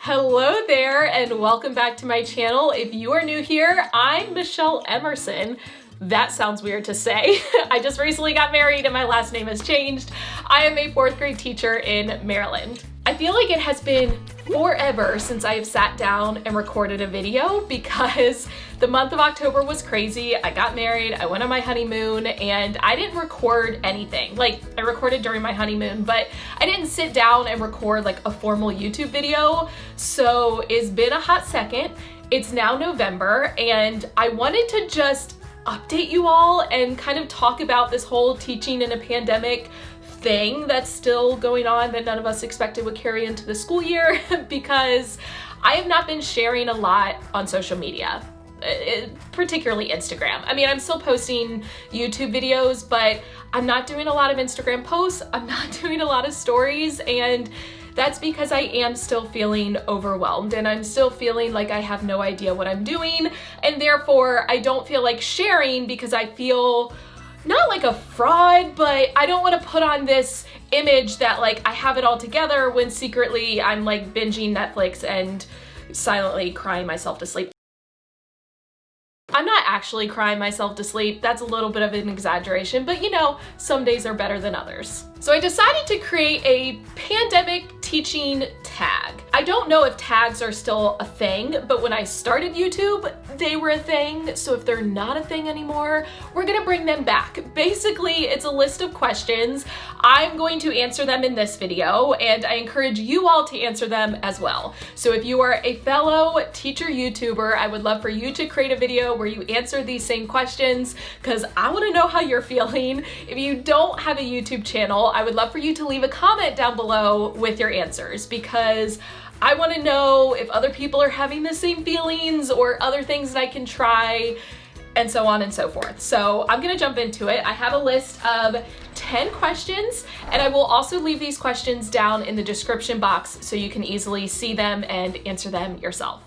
Hello there and welcome back to my channel. If you are new here, I'm Michelle Emerson. That sounds weird to say. I just recently got married and my last name has changed. I am a 4th grade teacher in Maryland. I feel like it has been forever since I have sat down and recorded a video because the month of October was crazy. I got married, I went on my honeymoon, and I didn't record anything. Like, I recorded during my honeymoon, but I didn't sit down and record like a formal YouTube video. So it's been a hot second. It's now November, and I wanted to just update you all and kind of talk about this whole teaching in a pandemic thing that's still going on that none of us expected would carry into the school year because I have not been sharing a lot on social media, particularly Instagram. I mean, I'm still posting YouTube videos, but I'm not doing a lot of Instagram posts. I'm not doing a lot of stories, and that's because I am still feeling overwhelmed and I'm still feeling like I have no idea what I'm doing, and therefore I don't feel like sharing because I feel not like a fraud, but I don't want to put on this image that like I have it all together when secretly I'm like binging Netflix and silently crying myself to sleep. I'm not actually crying myself to sleep. That's a little bit of an exaggeration, but you know, some days are better than others. So I decided to create a pandemic teaching tag. I don't know if tags are still a thing, but when I started YouTube, they were a thing. So if they're not a thing anymore, we're gonna bring them back. Basically, it's a list of questions. I'm going to answer them in this video, and I encourage you all to answer them as well. So if you are a fellow teacher YouTuber, I would love for you to create a video where you answer these same questions because I wanna know how you're feeling. If you don't have a YouTube channel, I would love for you to leave a comment down below with your answers because I want to know if other people are having the same feelings or other things that I can try, and so on and so forth. So I'm gonna jump into it. I have a list of 10 questions, and I will also leave these questions down in the description box so you can easily see them and answer them yourself.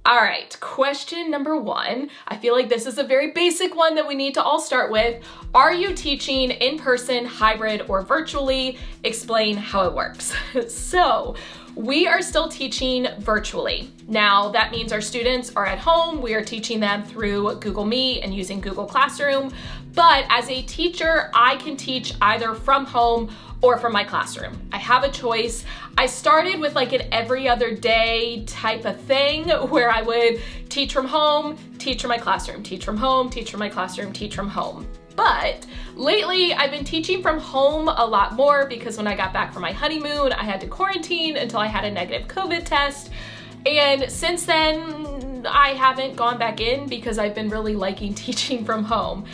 All right, question number 1. I feel like this is a very basic one that we need to all start with. Are you teaching in person, hybrid, or virtually? Explain how it works. So we are still teaching virtually. Now that means our students are at home. We are teaching them through Google Meet and using Google Classroom. But as a teacher, I can teach either from home or from my classroom. I have a choice. I started with like an every other day type of thing where I would teach from home, teach from my classroom, teach from home, teach from my classroom, teach from home. But lately I've been teaching from home a lot more because when I got back from my honeymoon, I had to quarantine until I had a negative COVID test. And since then, I haven't gone back in because I've been really liking teaching from home.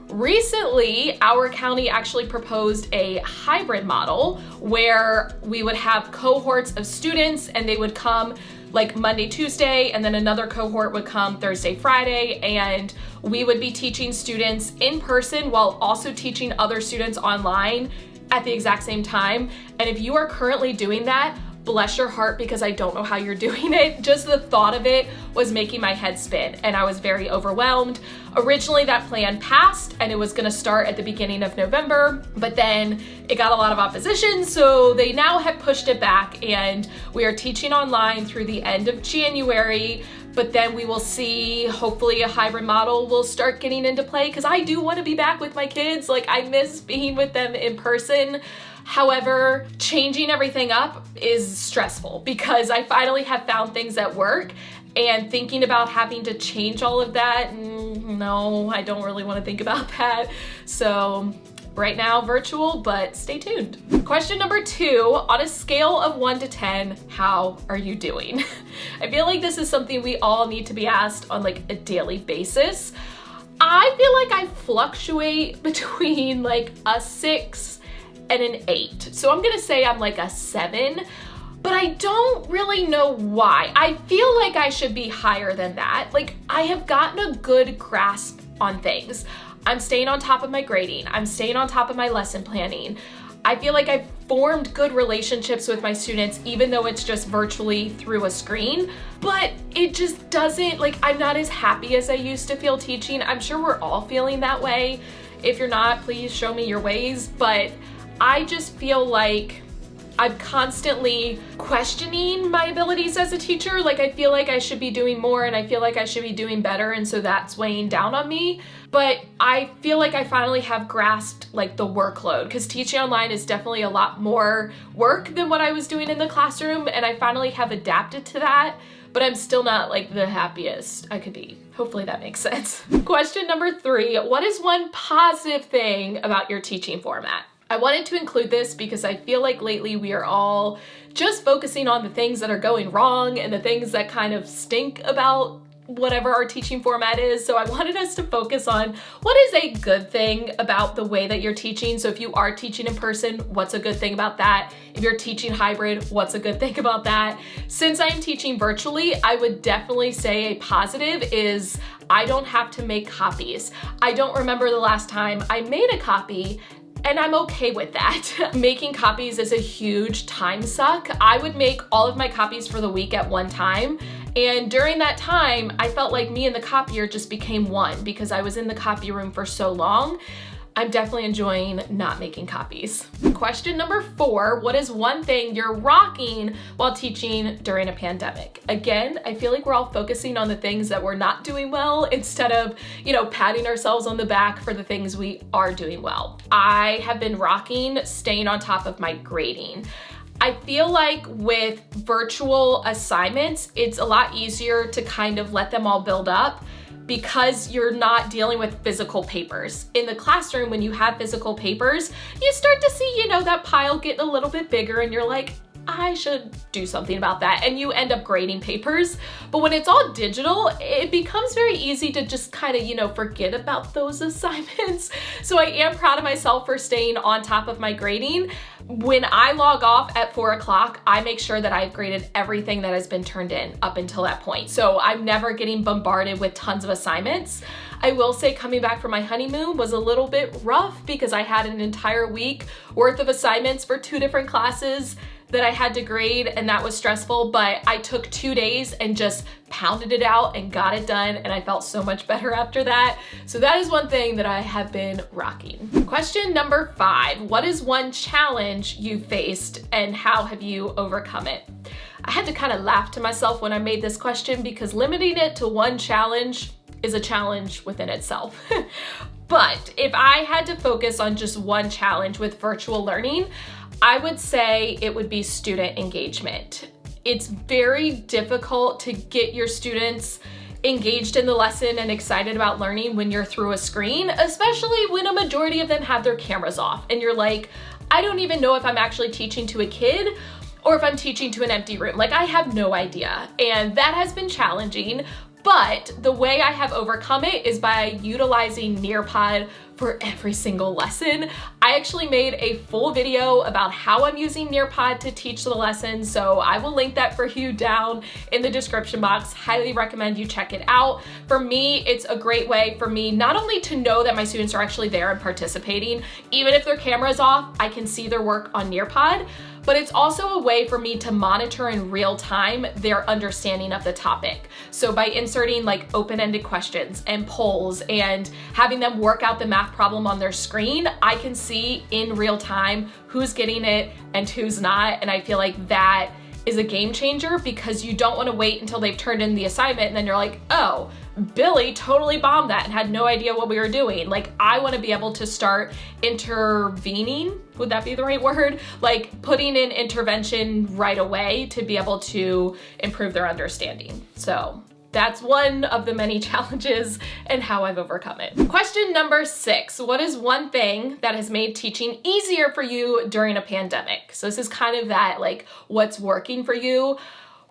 Recently, our county actually proposed a hybrid model where we would have cohorts of students and they would come like Monday, Tuesday, and then another cohort would come Thursday, Friday, and we would be teaching students in person while also teaching other students online at the exact same time. And if you are currently doing that, bless your heart because I don't know how you're doing it. Just the thought of it was making my head spin and I was very overwhelmed. Originally that plan passed and it was gonna start at the beginning of November, but then it got a lot of opposition, so they now have pushed it back and we are teaching online through the end of January, but then we will see, hopefully a hybrid model will start getting into play because I do want to be back with my kids. Like, I miss being with them in person. However, changing everything up is stressful because I finally have found things that work, and thinking about having to change all of that, no, I don't really want to think about that. So right now, virtual, but stay tuned. Question number 2, on a scale of 1 to 10, how are you doing? I feel like this is something we all need to be asked on like a daily basis. I feel like I fluctuate between like a 6 and an 8. So I'm gonna say I'm like a 7, but I don't really know why. I feel like I should be higher than that. Like, I have gotten a good grasp on things. I'm staying on top of my grading. I'm staying on top of my lesson planning. I feel like I've formed good relationships with my students, even though it's just virtually through a screen, but it just doesn't, like, I'm not as happy as I used to feel teaching. I'm sure we're all feeling that way. If you're not, please show me your ways, but I just feel like I'm constantly questioning my abilities as a teacher. Like, I feel like I should be doing more and I feel like I should be doing better, and so that's weighing down on me. But I feel like I finally have grasped like the workload, because teaching online is definitely a lot more work than what I was doing in the classroom, and I finally have adapted to that, but I'm still not like the happiest I could be. Hopefully that makes sense. Question number 3, what is one positive thing about your teaching format? I wanted to include this because I feel like lately we are all just focusing on the things that are going wrong and the things that kind of stink about whatever our teaching format is. So I wanted us to focus on what is a good thing about the way that you're teaching. So if you are teaching in person, what's a good thing about that? If you're teaching hybrid, what's a good thing about that? Since I'm teaching virtually, I would definitely say a positive is I don't have to make copies. I don't remember the last time I made a copy, and I'm okay with that. Making copies is a huge time suck. I would make all of my copies for the week at one time. And during that time, I felt like me and the copier just became one because I was in the copy room for so long. I'm definitely enjoying not making copies. Question number 4, what is one thing you're rocking while teaching during a pandemic? Again, I feel like we're all focusing on the things that we're not doing well instead of, patting ourselves on the back for the things we are doing well. I have been rocking staying on top of my grading. I feel like with virtual assignments, it's a lot easier to kind of let them all build up because you're not dealing with physical papers. In the classroom, when you have physical papers, you start to see, that pile getting a little bit bigger, and you're like, I should do something about that. And you end up grading papers. But when it's all digital, it becomes very easy to just kind of, forget about those assignments. So I am proud of myself for staying on top of my grading. When I log off at 4 o'clock, I make sure that I've graded everything that has been turned in up until that point. So I'm never getting bombarded with tons of assignments. I will say coming back from my honeymoon was a little bit rough because I had an entire week worth of assignments for 2 different classes that I had to grade, and that was stressful, but I took 2 days and just pounded it out and got it done, and I felt so much better after that. So that is one thing that I have been rocking. Question number 5, what is one challenge you faced and how have you overcome it? I had to kind of laugh to myself when I made this question because limiting it to one challenge is a challenge within itself. But if I had to focus on just one challenge with virtual learning, I would say it would be student engagement. It's very difficult to get your students engaged in the lesson and excited about learning when you're through a screen, especially when a majority of them have their cameras off and you're like, I don't even know if I'm actually teaching to a kid or if I'm teaching to an empty room. Like, I have no idea. And that has been challenging. But the way I have overcome it is by utilizing NEARPOD for every single lesson. I actually made a full video about how I'm using NEARPOD to teach the lesson, so I will link that for you down in the description box. Highly recommend you check it out. For me, it's a great way for me not only to know that my students are actually there and participating, even if their camera is off, I can see their work on NEARPOD, but it's also a way for me to monitor in real time their understanding of the topic. So by inserting like open-ended questions and polls and having them work out the math problem on their screen, I can see in real time who's getting it and who's not. And I feel like that is a game changer because you don't want to wait until they've turned in the assignment and then you're like, oh, Billy totally bombed that and had no idea what we were doing. Like, I want to be able to start intervening, would that be the right word? Like putting in intervention right away to be able to improve their understanding. So that's one of the many challenges and how I've overcome it. Question number 6, what is one thing that has made teaching easier for you during a pandemic? So this is kind of that, like, what's working for you.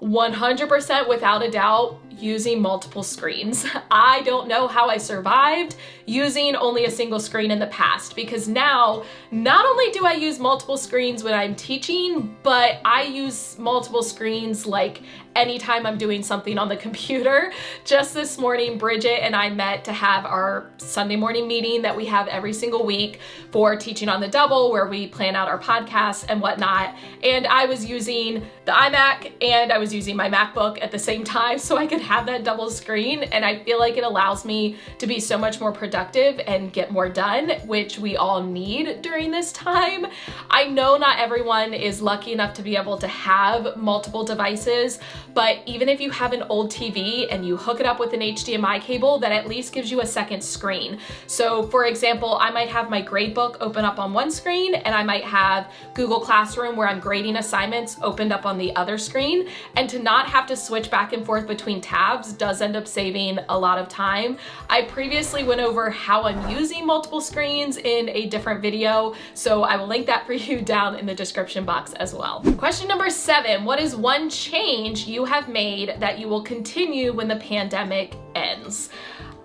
100% without a doubt, using multiple screens. I don't know how I survived using only a single screen in the past, because now not only do I use multiple screens when I'm teaching, but I use multiple screens like anytime I'm doing something on the computer. Just this morning, Bridget and I met to have our Sunday morning meeting that we have every single week for Teaching on the Double, where we plan out our podcasts and whatnot. And I was using the iMac and I was was using my MacBook at the same time so I could have that double screen, and I feel like it allows me to be so much more productive and get more done, which we all need during this time. I know not everyone is lucky enough to be able to have multiple devices, but even if you have an old TV and you hook it up with an HDMI cable, that at least gives you a second screen. So for example, I might have my gradebook open up on one screen, and I might have Google Classroom where I'm grading assignments opened up on the other screen, and to not have to switch back and forth between tabs does end up saving a lot of time. I previously went over how I'm using multiple screens in a different video, so I will link that for you down in the description box as well. Question number 7, what is one change you have made that you will continue when the pandemic ends?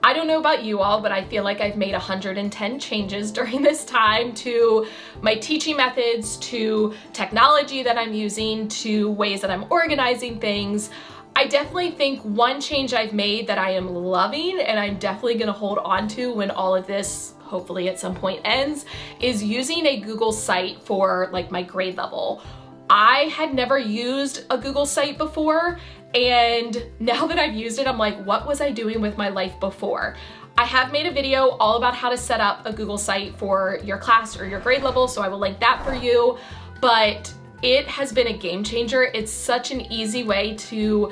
I don't know about you all, but I feel like I've made 110 changes during this time to my teaching methods, to technology that I'm using, to ways that I'm organizing things. I definitely think one change I've made that I am loving and I'm definitely gonna hold on to when all of this hopefully at some point ends is using a Google site for like my grade level. I had never used a Google site before, and now that I've used it, I'm like, what was I doing with my life before? I have made a video all about how to set up a Google site for your class or your grade level, so I will link that for you, but it has been a game changer. It's such an easy way to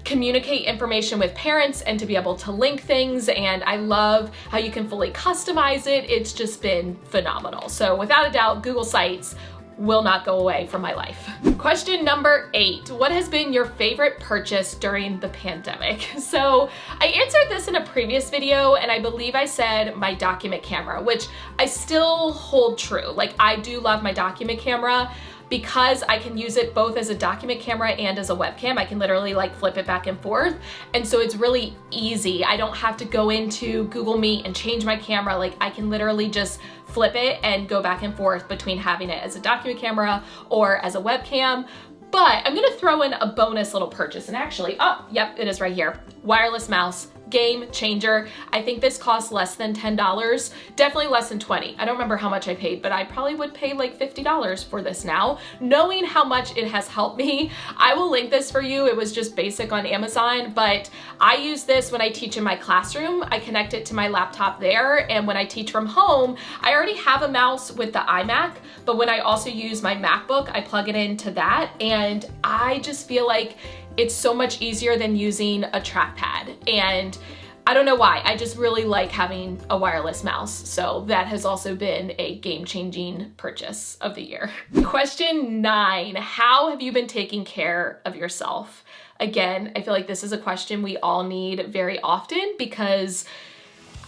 communicate information with parents and to be able to link things, and I love how you can fully customize it. It's just been phenomenal. So without a doubt, Google Sites will not go away from my life. Question number 8, what has been your favorite purchase during the pandemic? So I answered this in a previous video, and I believe I said my document camera, which I still hold true. Like, I do love my document camera because I can use it both as a document camera and as a webcam. I can literally like flip it back and forth. And so it's really easy. I don't have to go into Google Meet and change my camera. Like, I can literally just flip it and go back and forth between having it as a document camera or as a webcam. But I'm gonna throw in a bonus little purchase, and actually, oh, yep, it is right here. Wireless mouse, game changer. I think this costs less than $10, definitely less than $20. I don't remember how much I paid, but I probably would pay like $50 for this now. Knowing how much it has helped me, I will link this for you. It was just basic on Amazon, but I use this when I teach in my classroom. I connect it to my laptop there, and when I teach from home, I already have a mouse with the iMac, but when I also use my MacBook, I plug it into that, and I just feel like it's so much easier than using a trackpad. And I don't know why, I just really like having a wireless mouse. So that has also been a game-changing purchase of the year. Question 9, how have you been taking care of yourself? Again, I feel like this is a question we all need very often, because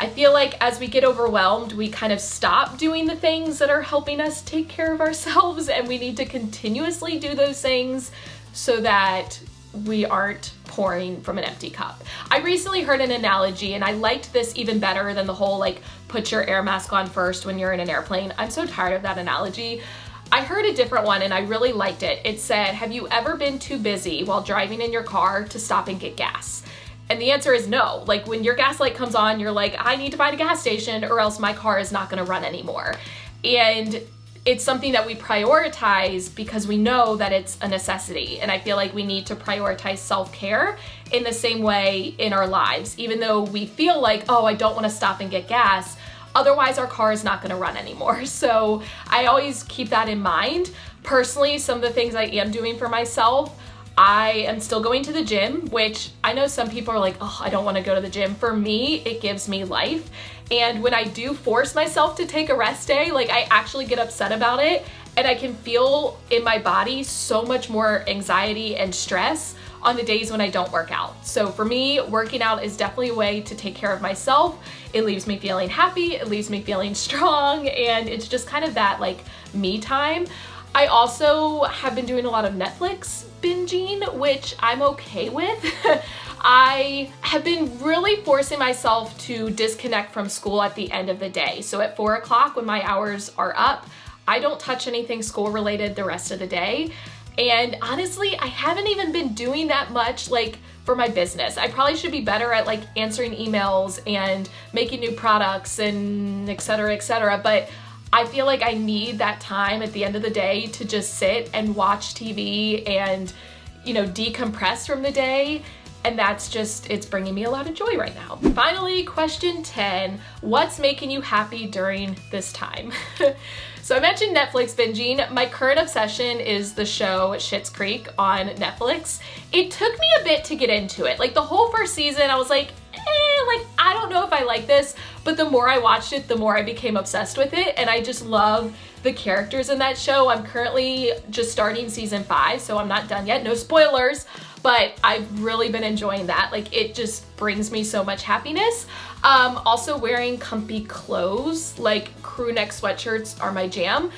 I feel like as we get overwhelmed, we kind of stop doing the things that are helping us take care of ourselves, and we need to continuously do those things so that we aren't pouring from an empty cup. I recently heard an analogy, and I liked this even better than the whole like put your air mask on first when you're in an airplane. I'm so tired of that analogy. I heard a different one and I really liked it. It said, have you ever been too busy while driving in your car to stop and get gas? And the answer is no. Like, when your gas light comes on, you're like, I need to find a gas station or else my car is not gonna run anymore. And it's something that we prioritize because we know that it's a necessity. And I feel like we need to prioritize self-care in the same way in our lives. Even though we feel like, oh, I don't wanna stop and get gas, otherwise our car is not gonna run anymore. So I always keep that in mind. Personally, some of the things I am doing for myself, I am still going to the gym, which I know some people are like, oh, I don't wanna go to the gym. For me, it gives me life. And when I do force myself to take a rest day, like, I actually get upset about it, and I can feel in my body so much more anxiety and stress on the days when I don't work out. So for me, working out is definitely a way to take care of myself. It leaves me feeling happy, it leaves me feeling strong, and it's just kind of that like me time. I also have been doing a lot of Netflix binging, which I'm okay with. I have been really forcing myself to disconnect from school at the end of the day. So at 4 o'clock when my hours are up, I don't touch anything school related the rest of the day. And honestly, I haven't even been doing that much like for my business. I probably should be better at like answering emails and making new products and et cetera, but I feel like I need that time at the end of the day to just sit and watch TV and, you know, decompress from the day. And that's just, it's bringing me a lot of joy right now. Finally, question 10, what's making you happy during this time? So I mentioned Netflix binging. My current obsession is the show Schitt's Creek on Netflix. It took me a bit to get into it. Like the whole first season, I was like, like, I don't know if I like this, but the more I watched it, the more I became obsessed with it. And I just love the characters in that show. I'm currently just starting season 5, so I'm not done yet. No spoilers, but I've really been enjoying that. Like, it just brings me so much happiness. Also wearing comfy clothes, like crew neck sweatshirts are my jam.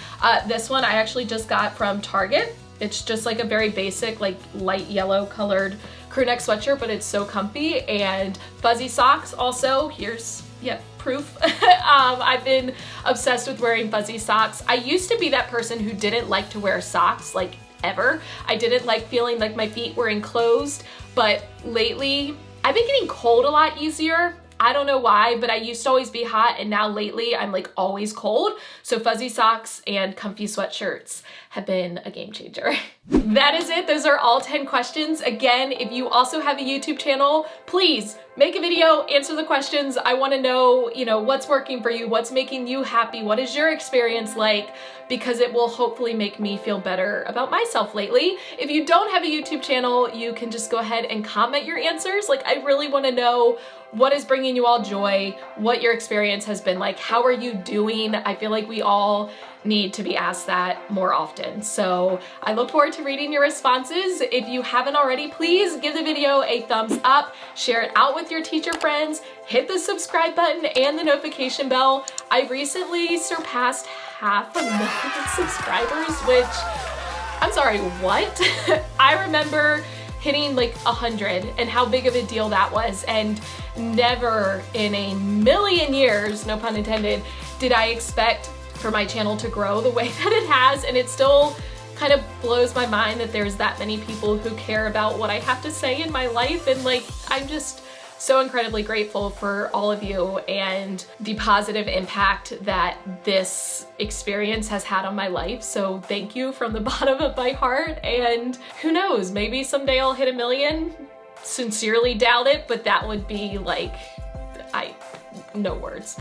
This one I actually just got from Target. It's just like a very basic, like light yellow colored crew neck sweatshirt, but it's so comfy. And fuzzy socks also, here's, yeah, proof. I've been obsessed with wearing fuzzy socks. I used to be that person who didn't like to wear socks, like ever. I didn't like feeling like my feet were enclosed, but lately I've been getting cold a lot easier. I don't know why, but I used to always be hot, and now lately I'm like always cold. So fuzzy socks and comfy sweatshirts have been a game changer. That is it. Those are all 10 questions. Again, if you also have a YouTube channel, please make a video, answer the questions. I want to know, you know, what's working for you, what's making you happy, what is your experience like, because it will hopefully make me feel better about myself lately. If you don't have a YouTube channel, you can just go ahead and comment your answers. Like, I really want to know what is bringing you all joy, what your experience has been like, how are you doing? I feel like we all need to be asked that more often. So I look forward to reading your responses. If you haven't already, please give the video a thumbs up, share it out with your teacher friends, hit the subscribe button and the notification bell. I recently surpassed 500,000 subscribers, which, I'm sorry, what? I remember hitting like 100 and how big of a deal that was, and never in a million years, no pun intended, did I expect for my channel to grow the way that it has. And it still kind of blows my mind that there's that many people who care about what I have to say in my life. And like, I'm just so incredibly grateful for all of you and the positive impact that this experience has had on my life. So thank you from the bottom of my heart. And who knows, maybe someday I'll hit 1 million. Sincerely doubt it, but that would be like, no words.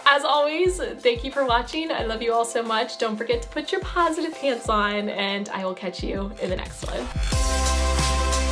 As always, thank you for watching. I love you all so much. Don't forget to put your positive pants on, and I will catch you in the next one.